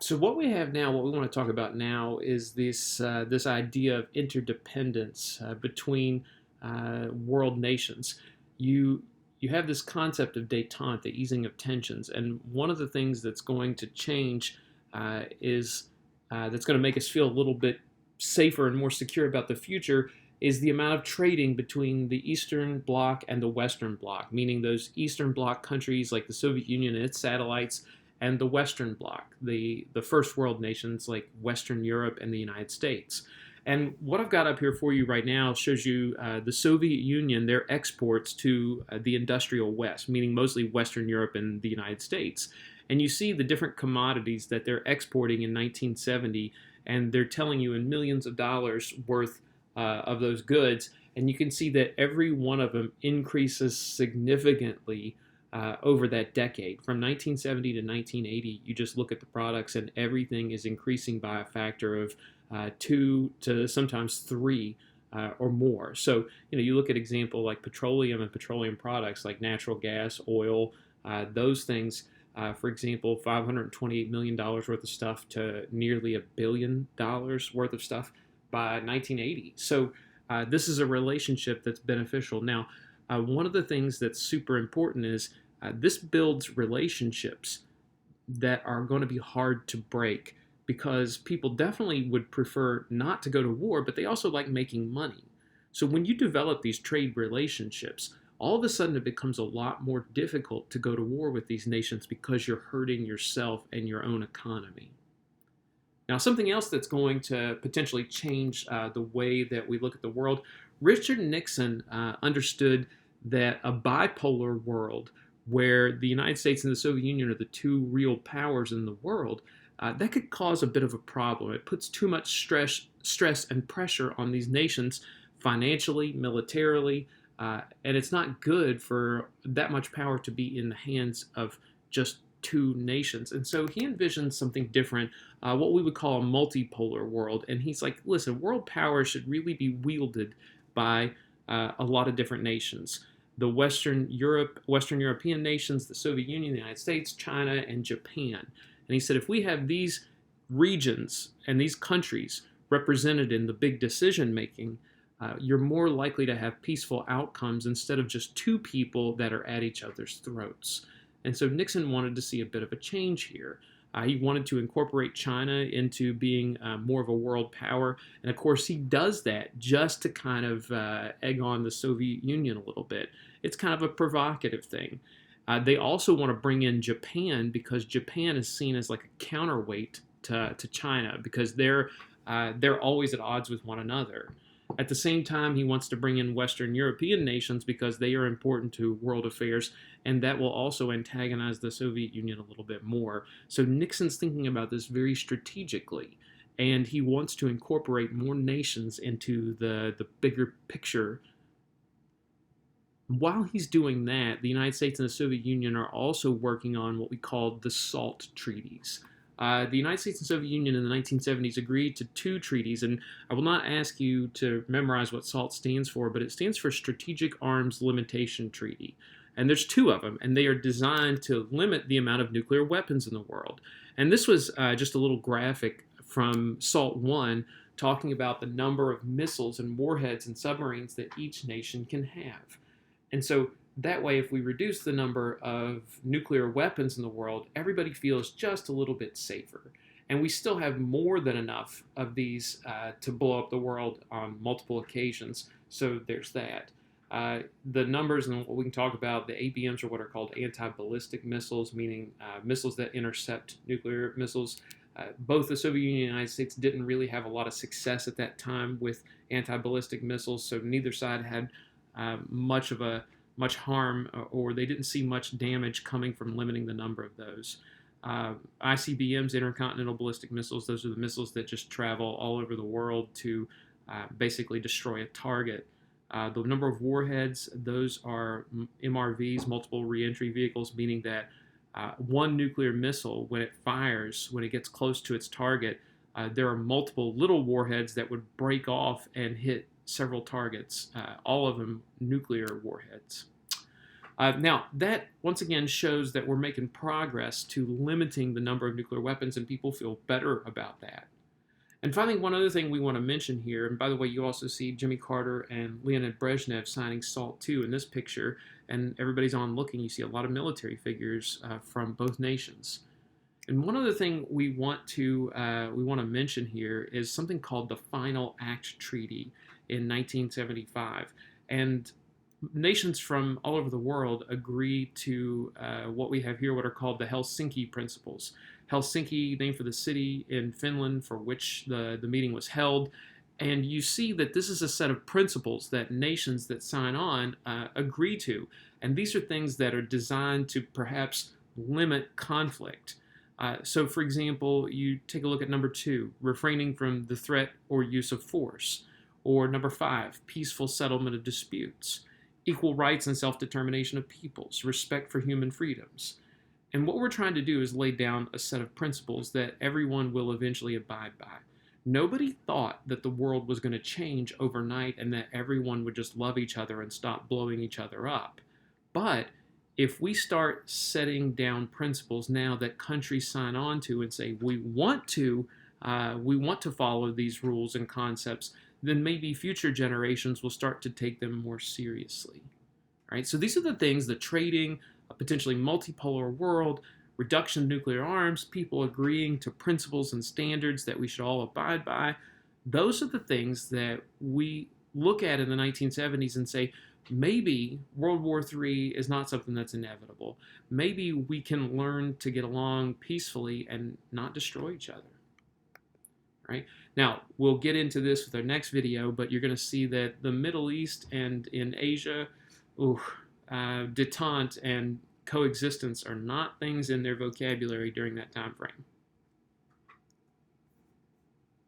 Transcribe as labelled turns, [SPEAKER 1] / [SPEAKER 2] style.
[SPEAKER 1] So what we have now, what we want to talk about now, is this idea of interdependence between world nations. You you have this concept of détente, the easing of tensions, and one of the things that's going to change is that's going to make us feel a little bit safer and more secure about the future is the amount of trading between the Eastern Bloc and the Western Bloc, meaning those Eastern Bloc countries like the Soviet Union and its satellites and the Western Bloc, the first world nations like Western Europe and the United States. And what I've got up here for you right now shows you the Soviet Union, their exports to the industrial West, meaning mostly Western Europe and the United States. And you see the different commodities that they're exporting in 1970, and they're telling you in millions of dollars worth of those goods. And you can see that every one of them increases significantly over that decade. From 1970 to 1980, you just look at the products and everything is increasing by a factor of two to sometimes three or more. So, you look at example like petroleum and petroleum products like natural gas, oil, those things. For example, $528 million worth of stuff to nearly $1 billion worth of stuff by 1980. So this is a relationship that's beneficial. Now, one of the things that's super important is this builds relationships that are going to be hard to break because people definitely would prefer not to go to war, but they also like making money. So when you develop these trade relationships, all of a sudden it becomes a lot more difficult to go to war with these nations because you're hurting yourself and your own economy. Now, something else that's going to potentially change the way that we look at the world, Richard Nixon understood that a bipolar world where the United States and the Soviet Union are the two real powers in the world, that could cause a bit of a problem. It puts too much stress and pressure on these nations financially, militarily, and it's not good for that much power to be in the hands of just two nations. And so he envisions something different, what we would call a multipolar world. And he's like, listen, world power should really be wielded by a lot of different nations. The Western European nations, the Soviet Union, the United States, China, and Japan. And he said, if we have these regions and these countries represented in the big decision making, you're more likely to have peaceful outcomes instead of just two people that are at each other's throats. And so Nixon wanted to see a bit of a change here. He wanted to incorporate China into being more of a world power. And of course, he does that just to kind of egg on the Soviet Union a little bit. It's kind of a provocative thing. They also want to bring in Japan because Japan is seen as like a counterweight to China because they're always at odds with one another. At the same time, he wants to bring in Western European nations because they are important to world affairs, and that will also antagonize the Soviet Union a little bit more. So Nixon's thinking about this very strategically, and he wants to incorporate more nations into the bigger picture. While he's doing that, the United States and the Soviet Union are also working on what we call the SALT treaties. The United States and Soviet Union in the 1970s agreed to two treaties, and I will not ask you to memorize what SALT stands for, but it stands for Strategic Arms Limitation Treaty. And there's two of them, and they are designed to limit the amount of nuclear weapons in the world. And this was just a little graphic from SALT 1 talking about the number of missiles and warheads and submarines that each nation can have. And so that way, if we reduce the number of nuclear weapons in the world, everybody feels just a little bit safer. And we still have more than enough of these to blow up the world on multiple occasions. So there's that. The numbers and what we can talk about, the ABMs are what are called anti-ballistic missiles, meaning missiles that intercept nuclear missiles. Both the Soviet Union and the United States didn't really have a lot of success at that time with anti-ballistic missiles, so neither side had much harm, or they didn't see much damage coming from limiting the number of those. ICBMs, intercontinental ballistic missiles, those are the missiles that just travel all over the world to basically destroy a target. The number of warheads, those are MRVs, multiple reentry vehicles, meaning that one nuclear missile, when it fires, when it gets close to its target, there are multiple little warheads that would break off and hit several targets, all of them nuclear warheads. Now, that once again shows that we're making progress to limiting the number of nuclear weapons, and people feel better about that. And finally, one other thing we want to mention here, and by the way, you also see Jimmy Carter and Leonid Brezhnev signing SALT II in this picture, and everybody's on looking. You see a lot of military figures from both nations. And one other thing we want to mention here is something called the Final Act Treaty in 1975, and nations from all over the world agree to what we have here, what are called the Helsinki Principles. Helsinki, named for the city in Finland for which the meeting was held. And you see that this is a set of principles that nations that sign on agree to. And these are things that are designed to perhaps limit conflict. So, for example, you take a look at number 2, refraining from the threat or use of force. Or number 5, peaceful settlement of disputes. Equal rights and self-determination of peoples, respect for human freedoms. And what we're trying to do is lay down a set of principles that everyone will eventually abide by. Nobody thought that the world was going to change overnight and that everyone would just love each other and stop blowing each other up. But if we start setting down principles now that countries sign on to and say we want to follow these rules and concepts, then maybe future generations will start to take them more seriously. All right, so these are the things: the trading, a potentially multipolar world, reduction of nuclear arms, people agreeing to principles and standards that we should all abide by. Those are the things that we look at in the 1970s and say, maybe World War III is not something that's inevitable. Maybe we can learn to get along peacefully and not destroy each other. Right? Now, we'll get into this with our next video, but you're going to see that the Middle East and in Asia, détente and coexistence are not things in their vocabulary during that time frame.